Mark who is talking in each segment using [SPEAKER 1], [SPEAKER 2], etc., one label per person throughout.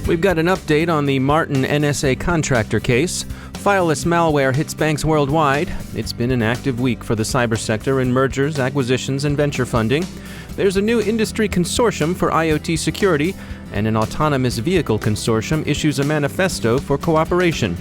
[SPEAKER 1] We've got an update on the Martin NSA-contractor case. Fileless malware hits banks worldwide. It's been an active week for the cyber sector in mergers, acquisitions, and venture funding. There's a new industry consortium for IoT security, and an autonomous vehicle consortium issues a manifesto for cooperation.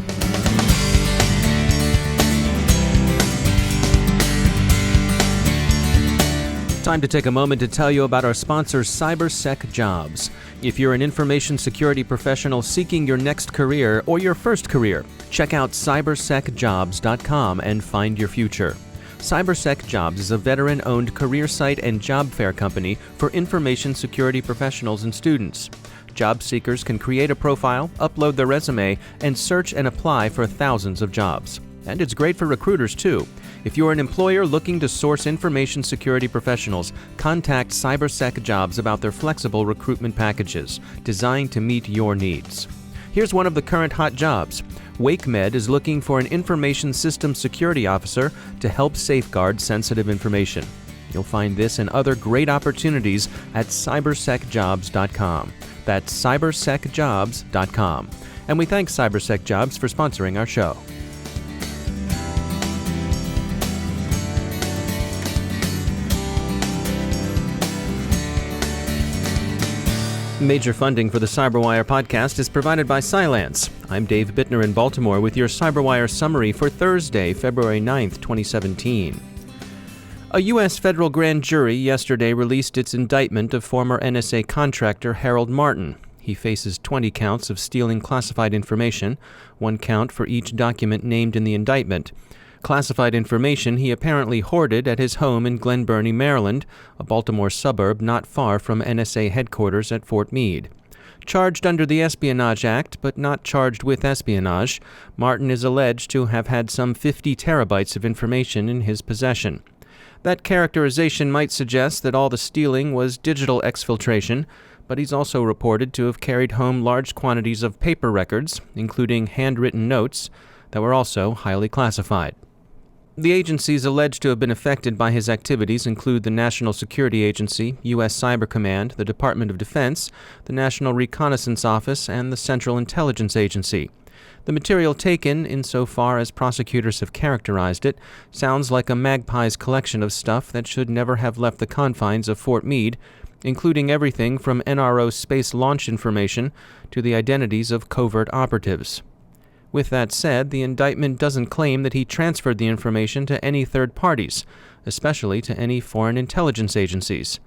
[SPEAKER 1] Time to take a moment to tell you about our sponsor, CyberSec Jobs. If you're an information security professional seeking your next career or your first career, check out cybersecjobs.com and find your future. CyberSec Jobs is a veteran-owned career site and job fair company for information security professionals and students. Job seekers can create a profile, upload their resume, and search and apply for thousands of jobs. And it's great for recruiters, too. If you're an employer looking to source information security professionals, contact CyberSec Jobs about their flexible recruitment packages designed to meet your needs. Here's one of the current hot jobs. WakeMed is looking for an information systems security officer to help safeguard sensitive information. You'll find this and other great opportunities at cybersecjobs.com. That's cybersecjobs.com. And we thank CyberSec Jobs for sponsoring our show. Major funding for the CyberWire podcast is provided by Cylance. I'm Dave Bittner in Baltimore with your CyberWire summary for Thursday, February 9th, 2017. A U.S. federal grand jury yesterday released its indictment of former NSA contractor Harold Martin. He faces 20 counts of stealing classified information, one count for each document named in the indictment. Classified information he apparently hoarded at his home in Glen Burnie, Maryland, a Baltimore suburb not far from NSA headquarters at Fort Meade. Charged under the Espionage Act, but not charged with espionage, Martin is alleged to have had some 50 terabytes of information in his possession. That characterization might suggest that all the stealing was digital exfiltration, but he's also reported to have carried home large quantities of paper records, including handwritten notes, that were also highly classified. The agencies alleged to have been affected by his activities include the National Security Agency, U.S. Cyber Command, the Department of Defense, the National Reconnaissance Office, and the Central Intelligence Agency. The material taken, insofar as prosecutors have characterized it, sounds like a magpie's collection of stuff that should never have left the confines of Fort Meade, including everything from NRO space launch information to the identities of covert operatives. With that said, the indictment doesn't claim that he transferred the information to any third parties, especially to any foreign intelligence agencies.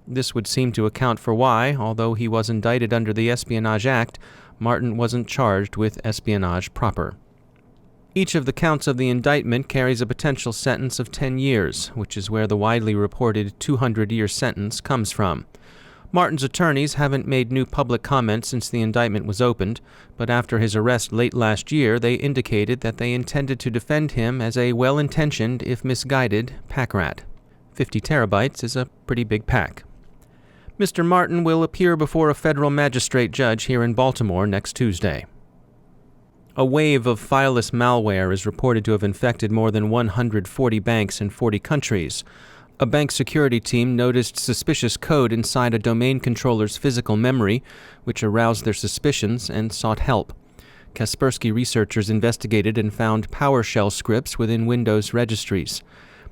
[SPEAKER 1] This would seem to account for why, although he was indicted under the Espionage Act, Martin wasn't charged with espionage proper. Each of the counts of the indictment carries a potential sentence of 10 years, which is where the widely reported 200-year sentence comes from. Martin's attorneys haven't made new public comments since the indictment was opened, but after his arrest late last year, they indicated that they intended to defend him as a well-intentioned, if misguided, pack rat. 50 terabytes is a pretty big pack. Mr. Martin will appear before a federal magistrate judge here in Baltimore next Tuesday. A wave of fileless malware is reported to have infected more than 140 banks in 40 countries. A bank security team noticed suspicious code inside a domain controller's physical memory, which aroused their suspicions and sought help. Kaspersky researchers investigated and found PowerShell scripts within Windows registries.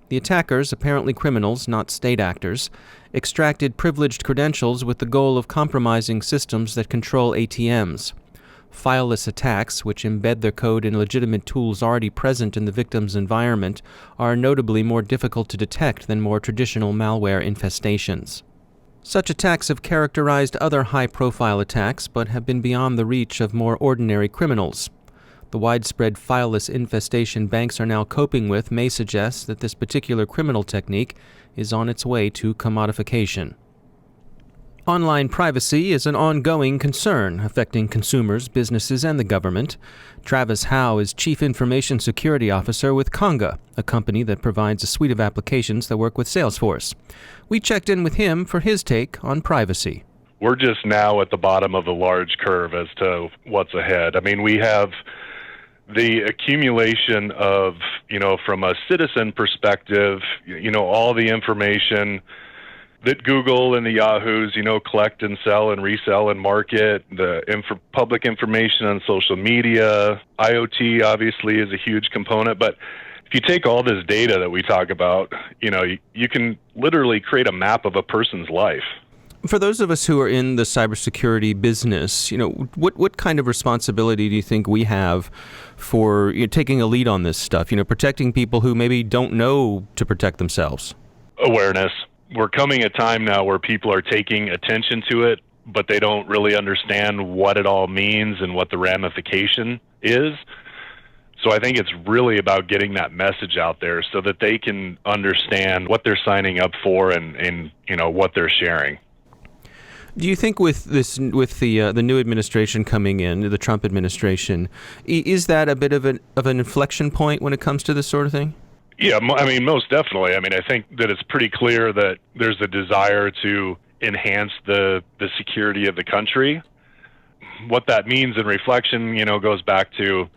[SPEAKER 1] The attackers, apparently criminals, not state actors, extracted privileged credentials with the goal of compromising systems that control ATMs. Fileless attacks, which embed their code in legitimate tools already present in the victim's environment, are notably more difficult to detect than more traditional malware infestations. Such attacks have characterized other high-profile attacks, but have been beyond the reach of more ordinary criminals. The widespread fileless infestation banks are now coping with may suggest that this particular criminal technique is on its way to commodification. Online privacy is an ongoing concern affecting consumers, businesses, and the government. Travis Howe is Chief Information Security Officer with Conga, a company that provides a suite of applications that work with Salesforce. We checked in with him for his take on privacy.
[SPEAKER 2] We're just now at the bottom of the large curve as to what's ahead. I mean, we have the accumulation of, from a citizen perspective, all the information that Google and the Yahoos, collect and sell and resell and market, the public information on social media. IoT obviously is a huge component, but if you take all this data that we talk about, you can literally create a map of a person's life.
[SPEAKER 1] For those of us who are in the cybersecurity business, what kind of responsibility do you think we have for taking a lead on this stuff, protecting people who maybe don't know to protect themselves?
[SPEAKER 2] Awareness. We're coming a time now where people are taking attention to it, but they don't really understand what it all means and what the ramification is. So I think it's really about getting that message out there so that they can understand what they're signing up for and what they're sharing.
[SPEAKER 1] Do you think with the new administration coming in, the Trump administration, is that a bit of an inflection point when it comes to this sort of thing?
[SPEAKER 2] Yeah, most definitely. I think that it's pretty clear that there's a desire to enhance the security of the country. What that means in reflection, goes back to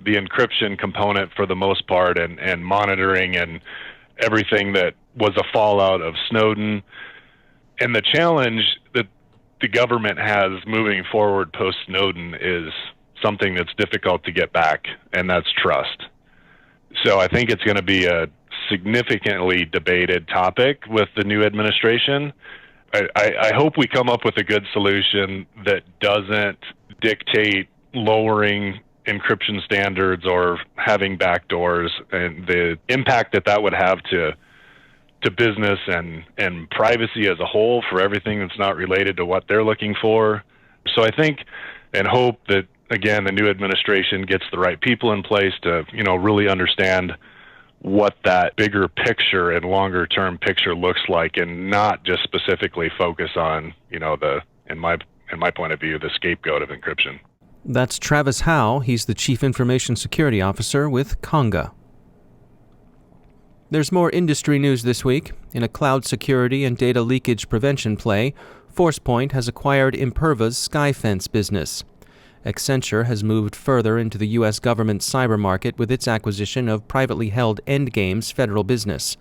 [SPEAKER 2] the encryption component for the most part and monitoring and everything that was a fallout of Snowden. And the challenge that the government has moving forward post-Snowden is something that's difficult to get back, and that's trust. So I think it's going to be a significantly debated topic with the new administration. I hope we come up with a good solution that doesn't dictate lowering encryption standards or having backdoors, and the impact that would have to business and privacy as a whole for everything that's not related to what they're looking for. So I think and hope that, again, the new administration gets the right people in place to, really understand what that bigger picture and longer term picture looks like, and not just specifically focus on, in my point of view, the scapegoat of encryption.
[SPEAKER 1] That's Travis Howe. He's the Chief Information Security Officer with Conga. There's more industry news this week. In a cloud security and data leakage prevention play, ForcePoint has acquired Imperva's Skyfence business. Accenture has moved further into the U.S. government cyber market with its acquisition of privately held Endgame's federal business.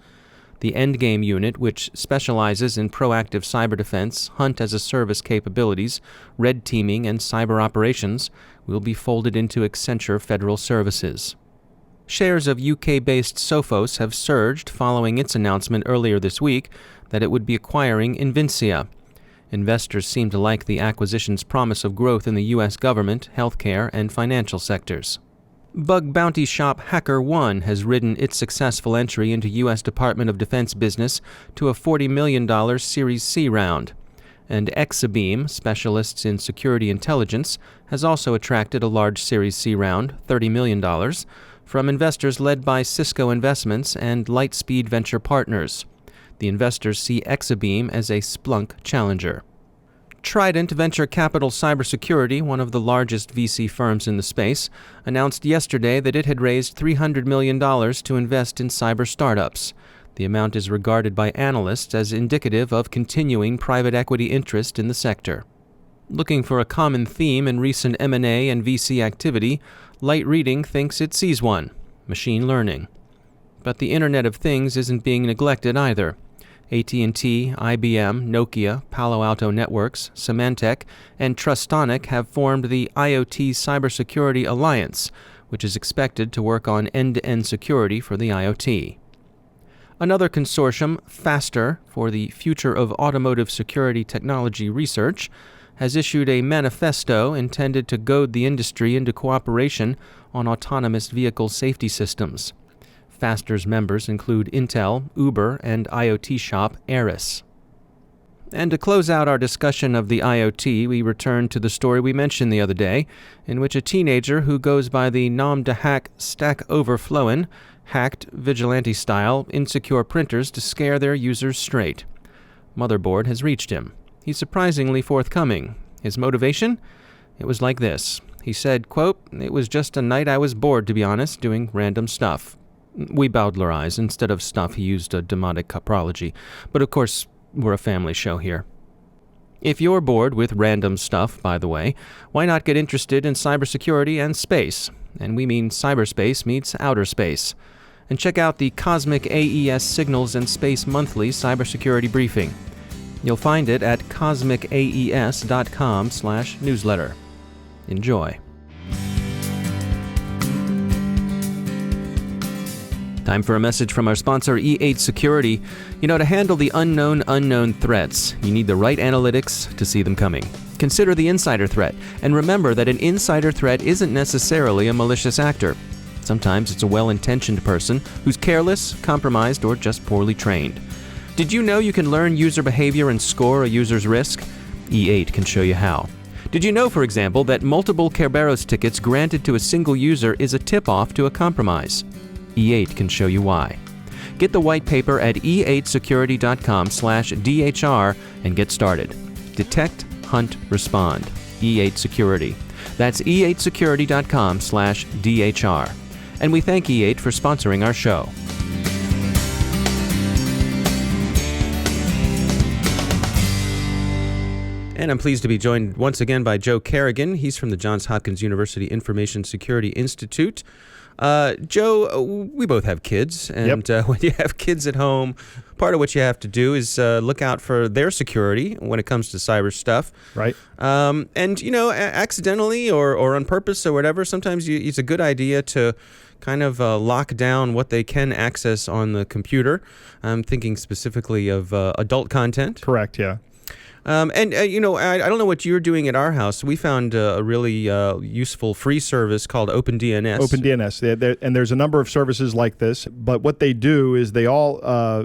[SPEAKER 1] The Endgame unit, which specializes in proactive cyber defense, hunt-as-a-service capabilities, red teaming, and cyber operations, will be folded into Accenture Federal Services. Shares of UK-based Sophos have surged following its announcement earlier this week that it would be acquiring Invincia. Investors seem to like the acquisition's promise of growth in the U.S. government, healthcare, and financial sectors. Bug bounty shop HackerOne has ridden its successful entry into U.S. Department of Defense business to a $40 million Series C round. And Exabeam, specialists in security intelligence, has also attracted a large Series C round, $30 million, from investors led by Cisco Investments and Lightspeed Venture Partners. The investors see Exabeam as a Splunk challenger. Trident Venture Capital Cybersecurity, one of the largest VC firms in the space, announced yesterday that it had raised $300 million to invest in cyber startups. The amount is regarded by analysts as indicative of continuing private equity interest in the sector. Looking for a common theme in recent M&A and VC activity, Light Reading thinks it sees one: machine learning. But the Internet of Things isn't being neglected either. AT&T, IBM, Nokia, Palo Alto Networks, Symantec, and Trustonic have formed the IoT Cybersecurity Alliance, which is expected to work on end-to-end security for the IoT. Another consortium, FASTER, for the Future of Automotive Security Technology Research, has issued a manifesto intended to goad the industry into cooperation on autonomous vehicle safety systems. FASTER's members include Intel, Uber, and IoT shop Eris. And to close out our discussion of the IoT, we return to the story we mentioned the other day, in which a teenager who goes by the nom de hack Stack Overflowin' hacked, vigilante-style, insecure printers to scare their users straight. Motherboard has reached him. He's surprisingly forthcoming. His motivation? It was like this. He said, quote, "It was just a night I was bored, to be honest, doing random stuff." We Bowdlerize. Instead of stuff, he used a demotic coprology. But of course, we're a family show here. If you're bored with random stuff, by the way, why not get interested in cybersecurity and space? And we mean cyberspace meets outer space. And check out the Cosmic AES Signals and Space Monthly Cybersecurity Briefing. You'll find it at cosmicaes.com/newsletter. Enjoy. Time for a message from our sponsor, E8 Security. To handle the unknown threats, you need the right analytics to see them coming. Consider the insider threat, and remember that an insider threat isn't necessarily a malicious actor. Sometimes it's a well-intentioned person who's careless, compromised, or just poorly trained. Did you know you can learn user behavior and score a user's risk? E8 can show you how. Did you know, for example, that multiple Kerberos tickets granted to a single user is a tip-off to a compromise? E8 can show you why. Get the white paper at e8security.com/DHR and get started. Detect, hunt, respond. E8 Security. That's e8security.com/DHR. And we thank E8 for sponsoring our show. And I'm pleased to be joined once again by Joe Carrigan. He's from the Johns Hopkins University Information Security Institute. Joe, we both have kids, and when you have kids at home, part of what you have to do is look out for their security when it comes to cyber stuff.
[SPEAKER 3] Right.
[SPEAKER 1] And, accidentally or on purpose or whatever, sometimes it's a good idea to kind of lock down what they can access on the computer. I'm thinking specifically of adult content.
[SPEAKER 3] Correct, yeah.
[SPEAKER 1] I don't know what you're doing at our house. We found a really useful free service called OpenDNS.
[SPEAKER 3] OpenDNS, and there's a number of services like this, but what they do is they all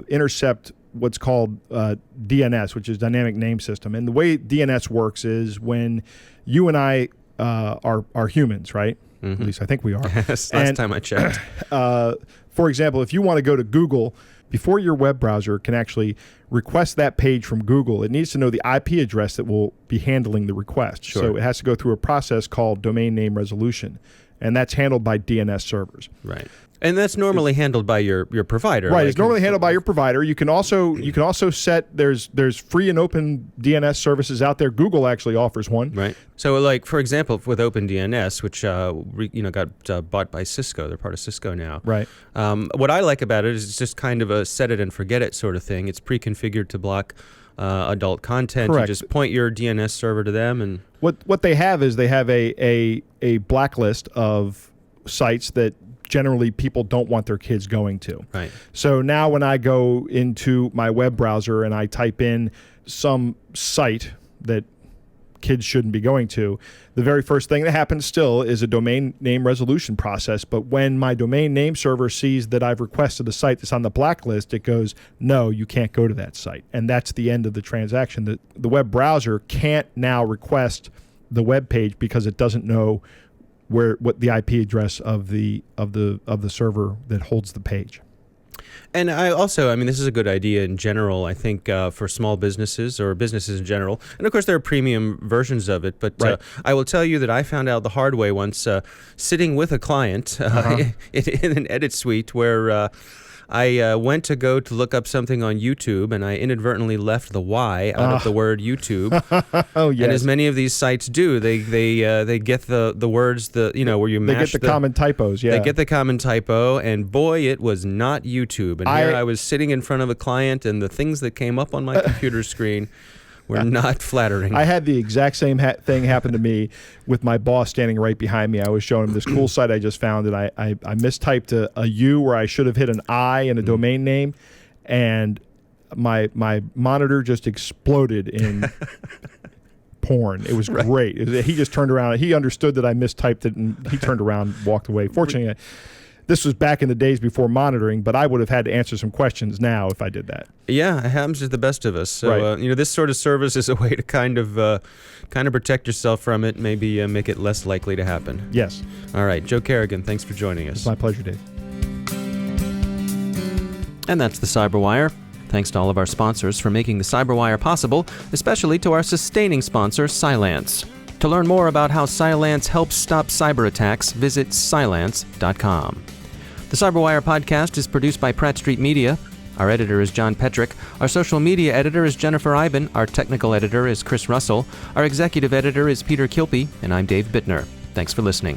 [SPEAKER 3] intercept what's called DNS, which is Dynamic Name System. And the way DNS works is when you and I are humans, right? Mm-hmm. At least I think we are.
[SPEAKER 1] Yes, last time I checked.
[SPEAKER 3] For example, if you want to go to Google, before your web browser can actually request that page from Google, it needs to know the IP address that will be handling the request.
[SPEAKER 1] Sure.
[SPEAKER 3] So it has to go through a process called domain name resolution, and that's handled by DNS servers.
[SPEAKER 1] Right. And that's normally handled by your provider.
[SPEAKER 3] Right. It's normally handled by your provider. You can also set there's free and open DNS services out there. Google actually offers one.
[SPEAKER 1] Right. So, like, for example, with OpenDNS, which got bought by Cisco, they're part of Cisco now.
[SPEAKER 3] Right.
[SPEAKER 1] What I like about it is it's just kind of a set it and forget it sort of thing. It's pre-configured to block adult content.
[SPEAKER 3] Correct.
[SPEAKER 1] You just point your DNS server to them, and
[SPEAKER 3] what they have is they have a blacklist of sites that generally people don't want their kids going to.
[SPEAKER 1] Right.
[SPEAKER 3] So now when I go into my web browser and I type in some site that kids shouldn't be going to, the very first thing that happens still is a domain name resolution process. But when my domain name server sees that I've requested a site that's on the blacklist, it goes, no, you can't go to that site. And that's the end of the transaction. The web browser can't now request the web page because it doesn't know what the IP address of the server that holds the page.
[SPEAKER 1] And this is a good idea in general, I think, for small businesses or businesses in general. And of course, there are premium versions of it. But
[SPEAKER 3] right.
[SPEAKER 1] I will tell you that I found out the hard way once sitting with a client in an edit suite where I went to go to look up something on YouTube, and I inadvertently left the Y out of the word YouTube.
[SPEAKER 3] Oh, yes.
[SPEAKER 1] And as many of these sites do, they get the words where you mash
[SPEAKER 3] they get the common typos. Yeah,
[SPEAKER 1] they get the common typo, and boy, it was not YouTube. And here I was sitting in front of a client, and the things that came up on my computer screen were not flattering.
[SPEAKER 3] I had the exact same thing happen to me with my boss standing right behind me. I was showing him this cool site I just found, and I mistyped a U where I should have hit an I in a domain name, and my monitor just exploded in porn. It was great. He just turned around. He understood that I mistyped it, and he turned around and walked away. Fortunately, this was back in the days before monitoring, but I would have had to answer some questions now if I did that.
[SPEAKER 1] Yeah, it happens to the best of us. So,
[SPEAKER 3] right.
[SPEAKER 1] This sort of service is a way to kind of protect yourself from it, maybe make it less likely to happen.
[SPEAKER 3] Yes.
[SPEAKER 1] All right, Joe Carrigan, thanks for joining us.
[SPEAKER 3] It's my pleasure, Dave.
[SPEAKER 1] And that's the CyberWire. Thanks to all of our sponsors for making the CyberWire possible, especially to our sustaining sponsor, Cylance. To learn more about how Cylance helps stop cyber attacks, visit cylance.com. The CyberWire podcast is produced by Pratt Street Media. Our editor is John Petrick. Our social media editor is Jennifer Iben. Our technical editor is Chris Russell. Our executive editor is Peter Kilpie. And I'm Dave Bittner. Thanks for listening.